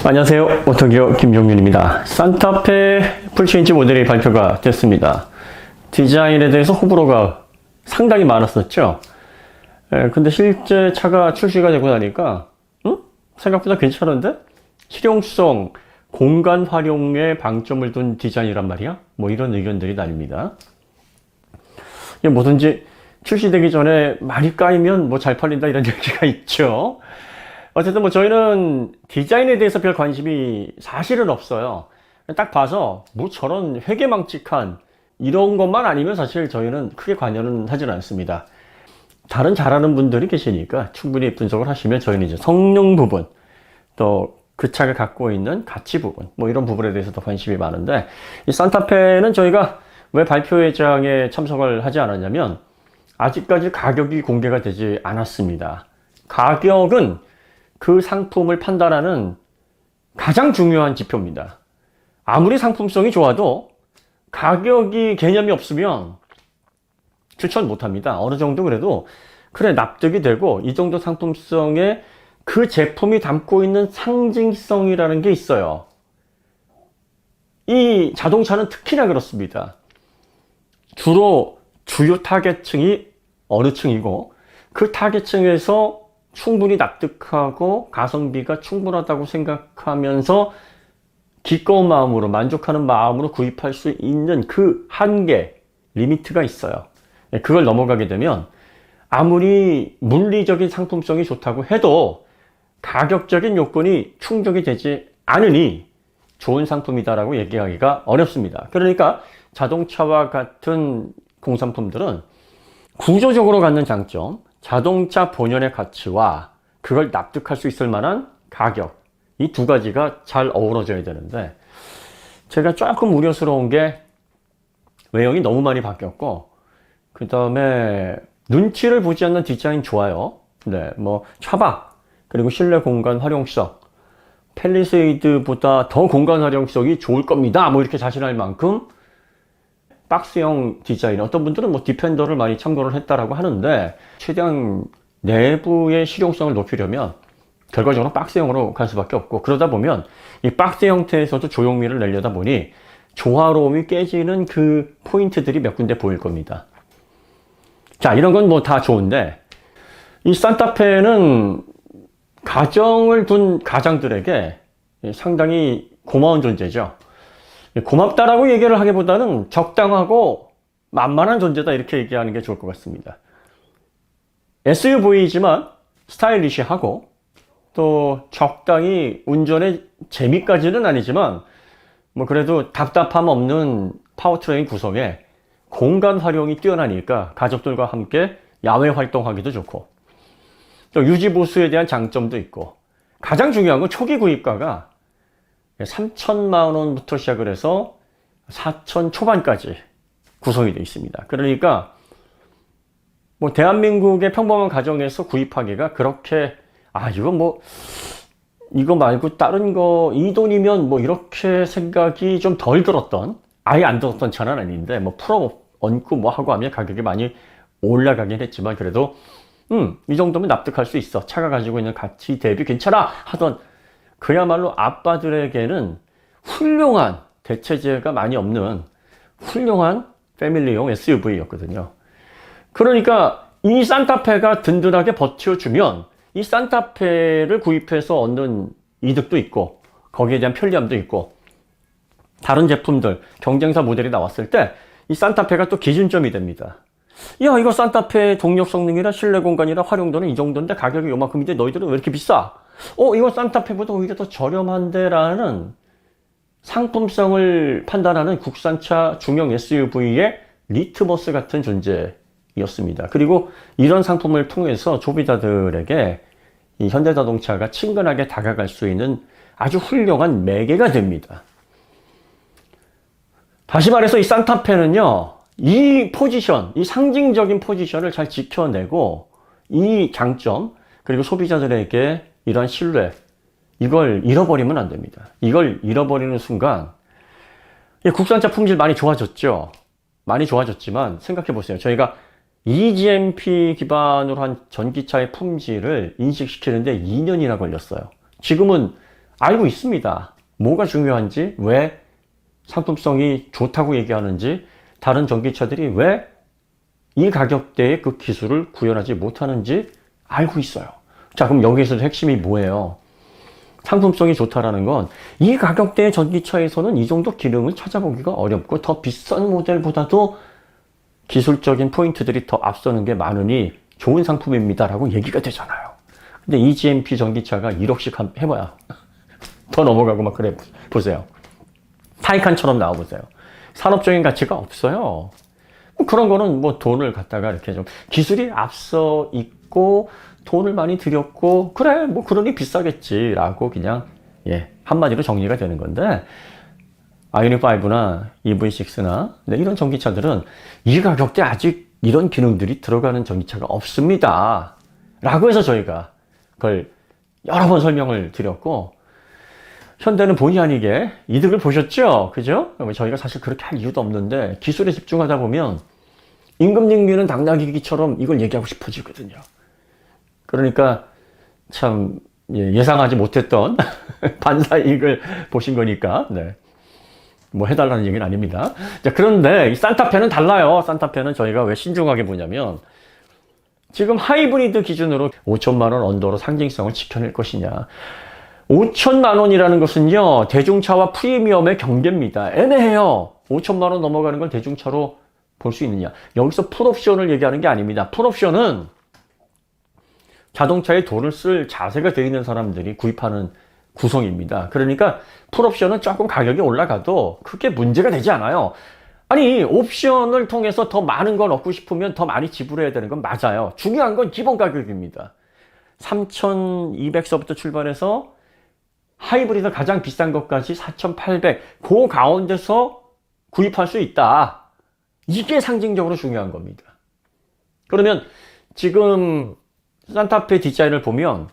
안녕하세요. 오토기어 김종윤입니다. 산타페 풀체인지 모델이 발표가 됐습니다. 디자인에 대해서 호불호가 상당히 많았었죠. 근데 실제 차가 출시가 되고 나니까 생각보다 괜찮은데? 실용성, 공간 활용에 방점을 둔 디자인이란 말이야? 뭐 이런 의견들이 나뉩니다. 뭐든지 출시되기 전에 많이 까이면 뭐 잘 팔린다 이런 얘기가 있죠. 어쨌든 뭐 저희는 디자인에 대해서 별 관심이 사실은 없어요. 딱 봐서 뭐 저런 회개망측한 이런 것만 아니면 사실 저희는 크게 관여는 하지는 않습니다. 다른 잘하는 분들이 계시니까 충분히 분석을 하시면 저희는 이제 성능 부분, 또 그 차가 갖고 있는 가치 부분, 뭐 이런 부분에 대해서도 관심이 많은데, 이 산타페는 저희가 왜 발표회장에 참석을 하지 않았냐면 아직까지 가격이 공개가 되지 않았습니다. 가격은 그 상품을 판단하는 가장 중요한 지표입니다. 아무리 상품성이 좋아도 가격이 개념이 없으면 추천 못합니다. 어느 정도 그래도 그래 납득이 되고 이 정도 상품성에 그 제품이 담고 있는 상징성이라는 게 있어요. 이 자동차는 특히나 그렇습니다. 주로 주요 타겟층이 어느 층이고 그 타겟층에서 충분히 납득하고 가성비가 충분하다고 생각하면서 기꺼운 마음으로 만족하는 마음으로 구입할 수 있는 그 한계, 리미트가 있어요. 그걸 넘어가게 되면 아무리 물리적인 상품성이 좋다고 해도 가격적인 요건이 충족이 되지 않으니 좋은 상품이다라고 얘기하기가 어렵습니다. 그러니까 자동차와 같은 공산품들은 구조적으로 갖는 장점, 자동차 본연의 가치와 그걸 납득할 수 있을 만한 가격, 이 두 가지가 잘 어우러져야 되는데 제가 조금 우려스러운 게 외형이 너무 많이 바뀌었고 그 다음에 눈치를 보지 않는 디자인 좋아요. 네, 뭐 차박 그리고 실내 공간 활용성, 팰리세이드보다 더 공간 활용성이 좋을 겁니다. 뭐 이렇게 자신할 만큼 박스형 디자인, 어떤 분들은 뭐 디펜더를 많이 참고를 했다라고 하는데 최대한 내부의 실용성을 높이려면 결과적으로 박스형으로 갈 수밖에 없고 그러다 보면 이 박스 형태에서도 조형미를 내려다 보니 조화로움이 깨지는 그 포인트들이 몇 군데 보일 겁니다. 자, 이런 건 뭐 다 좋은데 이 산타페는 가정을 둔 가장들에게 상당히 고마운 존재죠. 고맙다라고 얘기를 하기보다는 적당하고 만만한 존재다 이렇게 얘기하는 게 좋을 것 같습니다. SUV이지만 스타일리시하고 또 적당히 운전의 재미까지는 아니지만 뭐 그래도 답답함 없는 파워트레인 구성에 공간 활용이 뛰어나니까 가족들과 함께 야외 활동하기도 좋고 또 유지 보수에 대한 장점도 있고 가장 중요한 건 초기 구입가가 3천만 원부터 시작을 해서 4천 초반까지 구성이 되어 있습니다. 그러니까 뭐 대한민국의 평범한 가정에서 구입하기가 그렇게 이거 말고 다른 거 이 돈이면 뭐 이렇게 생각이 좀 덜 들었던, 아예 안 들었던 차는 아닌데 뭐 풀어 얹고 뭐 하고 하면 가격이 많이 올라가긴 했지만 그래도 이 정도면 납득할 수 있어. 차가 가지고 있는 가치 대비 괜찮아 하던 그야말로 아빠들에게는 훌륭한, 대체제가 많이 없는 훌륭한 패밀리용 SUV였거든요. 그러니까 이 산타페가 든든하게 버텨주면 이 산타페를 구입해서 얻는 이득도 있고 거기에 대한 편리함도 있고 다른 제품들, 경쟁사 모델이 나왔을 때 이 산타페가 또 기준점이 됩니다. 야, 이거 산타페 동력 성능이라 실내 공간이라 활용도는 이 정도인데 가격이 요만큼인데 너희들은 왜 이렇게 비싸? 이거 산타페보다 오히려 더 저렴한데 라는 상품성을 판단하는 국산차 중형 SUV의 리트머스 같은 존재였습니다. 그리고 이런 상품을 통해서 소비자들에게 이 현대자동차가 친근하게 다가갈 수 있는 아주 훌륭한 매개가 됩니다. 다시 말해서 이 산타페는요, 이 포지션, 이 상징적인 포지션을 잘 지켜내고 이 장점, 그리고 소비자들에게 이러한 신뢰, 이걸 잃어버리면 안 됩니다. 이걸 잃어버리는 순간 국산차 품질 많이 좋아졌죠. 많이 좋아졌지만 생각해 보세요. 저희가 eGMP 기반으로 한 전기차의 품질을 인식시키는데 2년이나 걸렸어요. 지금은 알고 있습니다. 뭐가 중요한지, 왜 상품성이 좋다고 얘기하는지, 다른 전기차들이 왜 이 가격대에 그 기술을 구현하지 못하는지 알고 있어요. 자, 그럼 여기에서 핵심이 뭐예요? 상품성이 좋다라는 건 이 가격대의 전기차에서는 이 정도 기능을 찾아보기가 어렵고 더 비싼 모델보다도 기술적인 포인트들이 더 앞서는 게 많으니 좋은 상품입니다라고 얘기가 되잖아요. 근데 EGMP 전기차가 1억씩 해봐야 더 넘어가고 막 그래 보세요. 타이칸처럼 나와보세요. 산업적인 가치가 없어요. 그런 거는 뭐 돈을 갖다가 이렇게 좀 기술이 앞서 있고 돈을 많이 들였고 그래 뭐 그러니 비싸겠지라고 그냥 한마디로 정리가 되는 건데 아이오닉 5나 EV6나 이런 전기차들은 이 가격대 아직 이런 기능들이 들어가는 전기차가 없습니다. 라고 해서 저희가 그걸 여러 번 설명을 드렸고 현대는 본의 아니게 이득을 보셨죠? 그죠? 저희가 사실 그렇게 할 이유도 없는데 기술에 집중하다 보면 임금 능률은 당나귀기처럼 이걸 얘기하고 싶어지거든요. 그러니까 참 예상하지 못했던 반사이익을 보신 거니까 뭐 해달라는 얘기는 아닙니다. 자, 그런데 이 산타페는 달라요. 산타페는 저희가 왜 신중하게 보냐면 지금 하이브리드 기준으로 5천만 원 언더로 상징성을 지켜낼 것이냐. 5천만 원이라는 것은요, 대중차와 프리미엄의 경계입니다. 애매해요. 5천만 원 넘어가는 걸 대중차로 볼 수 있느냐. 여기서 풀옵션을 얘기하는 게 아닙니다. 풀옵션은 자동차에 돈을 쓸 자세가 되어 있는 사람들이 구입하는 구성입니다. 그러니까 풀옵션은 조금 가격이 올라가도 크게 문제가 되지 않아요. 아니, 옵션을 통해서 더 많은 걸 얻고 싶으면 더 많이 지불해야 되는 건 맞아요. 중요한 건 기본 가격입니다. 3,200서부터 출발해서 하이브리드 가장 비싼 것까지 4,800, 그 가운데서 구입할 수 있다. 이게 상징적으로 중요한 겁니다. 그러면 지금 산타페 디자인을 보면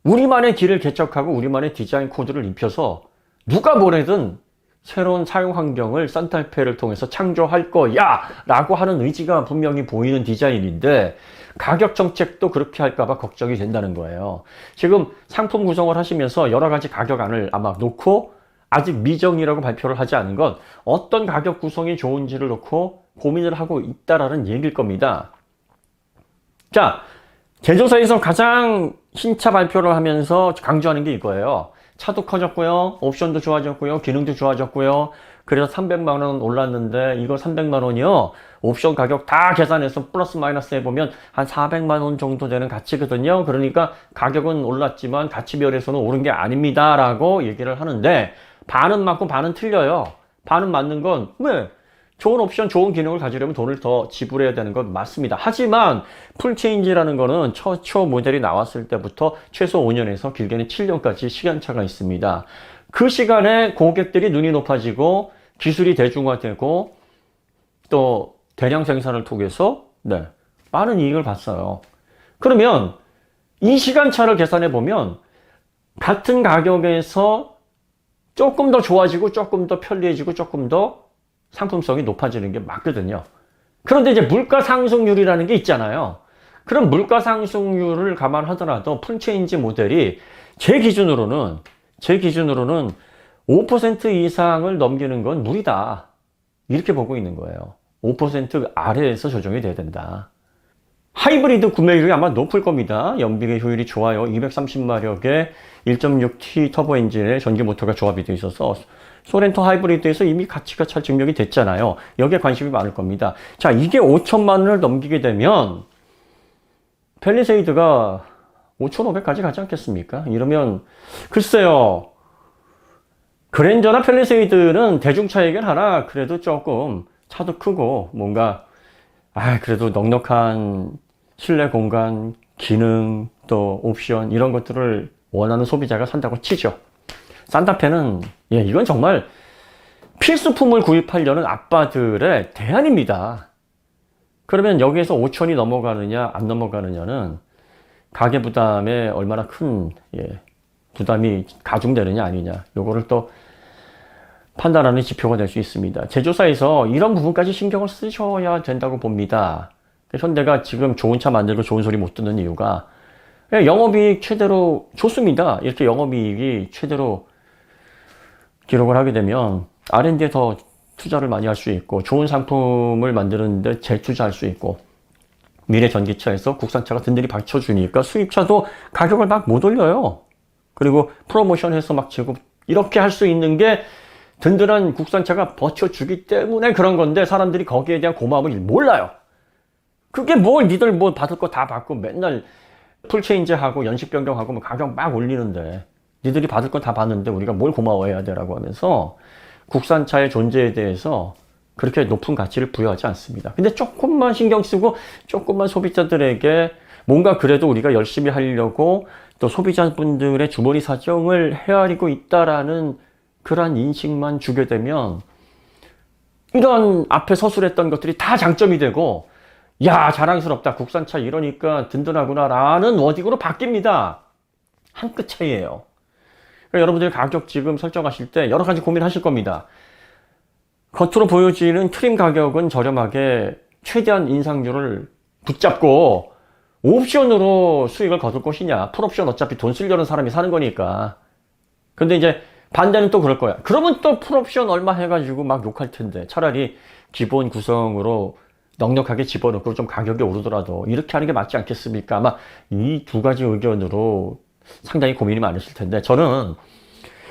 우리만의 길을 개척하고 우리만의 디자인 코드를 입혀서 누가 뭐래든 새로운 사용 환경을 산타페를 통해서 창조할 거야 라고 하는 의지가 분명히 보이는 디자인인데 가격 정책도 그렇게 할까봐 걱정이 된다는 거예요. 지금 상품 구성을 하시면서 여러 가지 가격안을 아마 놓고 아직 미정이라고 발표를 하지 않은 건 어떤 가격 구성이 좋은지를 놓고 고민을 하고 있다라는 얘기일 겁니다. 자, 제조사에서 가장 신차 발표를 하면서 강조하는 게 이거예요. 차도 커졌고요. 옵션도 좋아졌고요. 기능도 좋아졌고요. 그래서 300만 원 올랐는데 이거 300만 원이요. 옵션 가격 다 계산해서 플러스 마이너스 해보면 한 400만 원 정도 되는 가치거든요. 그러니까 가격은 올랐지만 가치별에서는 오른 게 아닙니다. 라고 얘기를 하는데 반은 맞고 반은 틀려요. 반은 맞는 건 왜? 좋은 옵션, 좋은 기능을 가지려면 돈을 더 지불해야 되는 건 맞습니다. 하지만 풀체인지라는 거는 최초 모델이 나왔을 때부터 최소 5년에서 길게는 7년까지 시간차가 있습니다. 그 시간에 고객들이 눈이 높아지고 기술이 대중화되고 또 대량 생산을 통해서 많은 이익을 봤어요. 그러면 이 시간차를 계산해 보면 같은 가격에서 조금 더 좋아지고 조금 더 편리해지고 조금 더 상품성이 높아지는 게 맞거든요. 그런데 이제 물가 상승률이라는 게 있잖아요. 그럼 물가 상승률을 감안하더라도 풀체인지 모델이 제 기준으로는 5% 이상을 넘기는 건 무리다. 이렇게 보고 있는 거예요. 5% 아래에서 조정이 돼야 된다. 하이브리드 구매율이 아마 높을 겁니다. 연비의 효율이 좋아요. 230마력의 1.6T 터보 엔진에 전기 모터가 조합이 되어 있어서 소렌토 하이브리드에서 이미 가치가 잘 증명이 됐잖아요. 여기에 관심이 많을 겁니다. 자, 이게 5천만 원을 넘기게 되면 펠리세이드가 5,500까지 가지 않겠습니까? 이러면 글쎄요. 그랜저나 펠리세이드는 대중차이긴 하나 그래도 조금 차도 크고 뭔가 그래도 넉넉한 실내 공간, 기능, 또 옵션 이런 것들을 원하는 소비자가 산다고 치죠. 산타페는 이건 정말 필수품을 구입하려는 아빠들의 대안입니다. 그러면 여기에서 5천이 넘어가느냐 안 넘어가느냐는 가계 부담에 얼마나 큰 부담이 가중되느냐 아니냐 요거를 또 판단하는 지표가 될 수 있습니다. 제조사에서 이런 부분까지 신경을 쓰셔야 된다고 봅니다. 현대가 지금 좋은 차 만들고 좋은 소리 못 듣는 이유가 영업이익 최대로 좋습니다. 이렇게 영업이익이 최대로 기록을 하게 되면 R&D에 더 투자를 많이 할 수 있고 좋은 상품을 만드는데 재투자할 수 있고 미래 전기차에서 국산차가 든든히 받쳐주니까 수입차도 가격을 막 못 올려요. 그리고 프로모션해서 막 지금 이렇게 할 수 있는 게 든든한 국산차가 버텨주기 때문에 그런 건데 사람들이 거기에 대한 고마움을 몰라요. 그게 뭘 니들 뭐 받을 거 다 받고 맨날 풀체인지하고 연식 변경하고 뭐 가격 막 올리는데 니들이 받을 거 다 받는데 우리가 뭘 고마워해야 되라고 하면서 국산차의 존재에 대해서 그렇게 높은 가치를 부여하지 않습니다. 근데 조금만 신경 쓰고 조금만 소비자들에게 뭔가 그래도 우리가 열심히 하려고 또 소비자분들의 주머니 사정을 헤아리고 있다라는 그러한 인식만 주게 되면 이런 앞에 서술했던 것들이 다 장점이 되고 야 자랑스럽다 국산차 이러니까 든든하구나 라는 워딩으로 바뀝니다. 한 끗 차이예요. 그러니까 여러분들이 가격 지금 설정하실 때 여러 가지 고민하실 겁니다. 겉으로 보여지는 트림 가격은 저렴하게 최대한 인상률을 붙잡고 옵션으로 수익을 거둘 것이냐. 풀옵션 어차피 돈 쓰려는 사람이 사는 거니까. 근데 이제 반대는 또 그럴 거야. 그러면 또 풀옵션 얼마 해가지고 막 욕할 텐데 차라리 기본 구성으로 넉넉하게 집어넣고 좀 가격이 오르더라도 이렇게 하는 게 맞지 않겠습니까? 아마 이 두 가지 의견으로 상당히 고민이 많으실 텐데 저는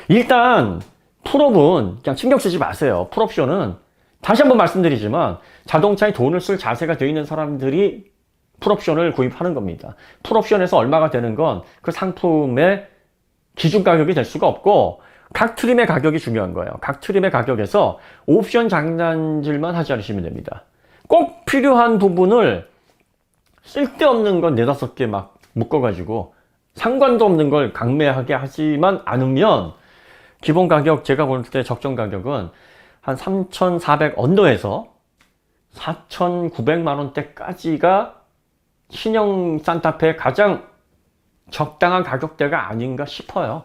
일단 풀옵은 그냥 신경 쓰지 마세요. 풀옵션은 다시 한번 말씀드리지만 자동차에 돈을 쓸 자세가 되어 있는 사람들이 풀옵션을 구입하는 겁니다. 풀옵션에서 얼마가 되는 건 그 상품의 기준 가격이 될 수가 없고 각 트림의 가격이 중요한 거예요. 각 트림의 가격에서 옵션 장난질만 하지 않으시면 됩니다. 꼭 필요한 부분을 쓸데없는 건 4-5개 막 묶어가지고 상관도 없는 걸 강매하게 하지만 않으면 기본 가격 제가 볼 때 적정 가격은 한 3,400 언더에서 4,900만 원대까지가 신형 산타페의 가장 적당한 가격대가 아닌가 싶어요.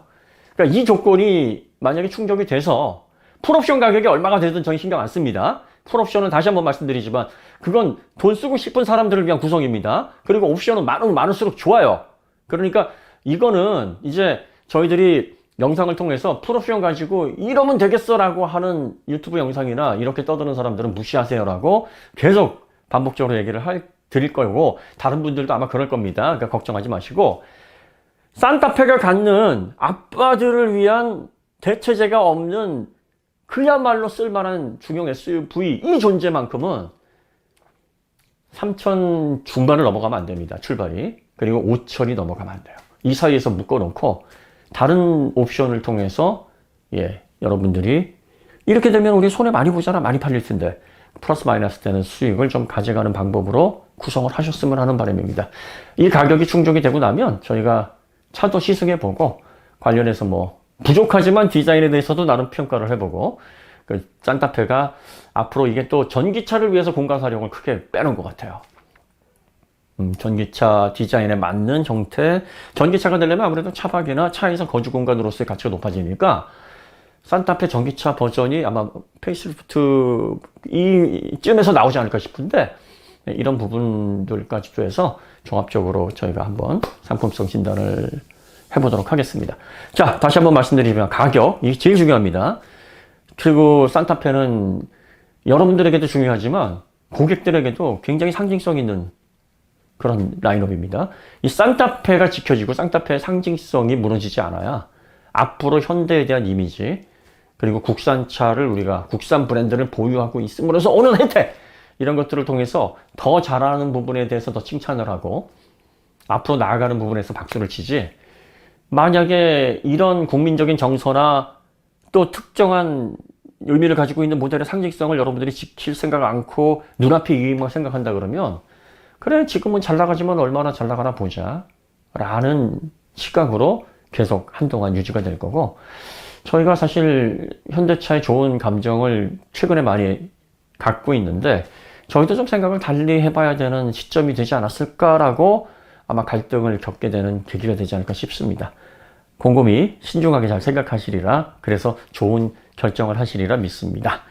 그러니까 이 조건이 만약에 충족이 돼서 풀옵션 가격이 얼마가 되든 저희 신경 안 씁니다. 풀옵션은 다시 한번 말씀드리지만 그건 돈 쓰고 싶은 사람들을 위한 구성입니다. 그리고 옵션은 많으면 많을수록 좋아요. 그러니까 이거는 이제 저희들이 영상을 통해서 풀옵션 가지고 이러면 되겠어 라고 하는 유튜브 영상이나 이렇게 떠드는 사람들은 무시하세요 라고 계속 반복적으로 얘기를 드릴 거고 다른 분들도 아마 그럴 겁니다. 그러니까 걱정하지 마시고 산타페가 갖는 아빠들을 위한 대체제가 없는 그야말로 쓸만한 중형 SUV 이 존재만큼은 3천 중반을 넘어가면 안 됩니다. 출발이. 그리고 5천이 넘어가면 안 돼요. 이 사이에서 묶어놓고 다른 옵션을 통해서 여러분들이 이렇게 되면 우리 손해 많이 보잖아. 많이 팔릴 텐데 플러스 마이너스 되는 수익을 좀 가져가는 방법으로 구성을 하셨으면 하는 바람입니다. 이 가격이 충족이 되고 나면 저희가 차도 시승해보고 관련해서 뭐 부족하지만 디자인에 대해서도 나름 평가를 해보고 그 산타페가 앞으로 이게 또 전기차를 위해서 공간 활용을 크게 빼놓은 것 같아요. 전기차 디자인에 맞는 형태 전기차가 되려면 아무래도 차박이나 차에서 거주 공간으로서의 가치가 높아지니까 산타페 전기차 버전이 아마 페이스리프트 이쯤에서 나오지 않을까 싶은데 이런 부분들까지도 해서 종합적으로 저희가 한번 상품성 진단을 해보도록 하겠습니다. 자, 다시 한번 말씀드리면 가격, 이게 제일 중요합니다. 그리고 산타페는 여러분들에게도 중요하지만 고객들에게도 굉장히 상징성 있는 그런 라인업입니다. 이 산타페가 지켜지고 산타페의 상징성이 무너지지 않아야 앞으로 현대에 대한 이미지 그리고 국산차를 우리가 국산 브랜드를 보유하고 있음으로써 오는 혜택 이런 것들을 통해서 더 잘하는 부분에 대해서 더 칭찬을 하고 앞으로 나아가는 부분에서 박수를 치지 만약에 이런 국민적인 정서나 또 특정한 의미를 가지고 있는 모델의 상징성을 여러분들이 지킬 생각 않고 눈앞의 이익만 생각한다 그러면 그래 지금은 잘 나가지만 얼마나 잘 나가나 보자 라는 시각으로 계속 한동안 유지가 될 거고 저희가 사실 현대차의 좋은 감정을 최근에 많이 갖고 있는데 저희도 좀 생각을 달리 해봐야 되는 시점이 되지 않았을까라고 아마 갈등을 겪게 되는 계기가 되지 않을까 싶습니다. 곰곰이 신중하게 잘 생각하시리라 그래서 좋은 결정을 하시리라 믿습니다.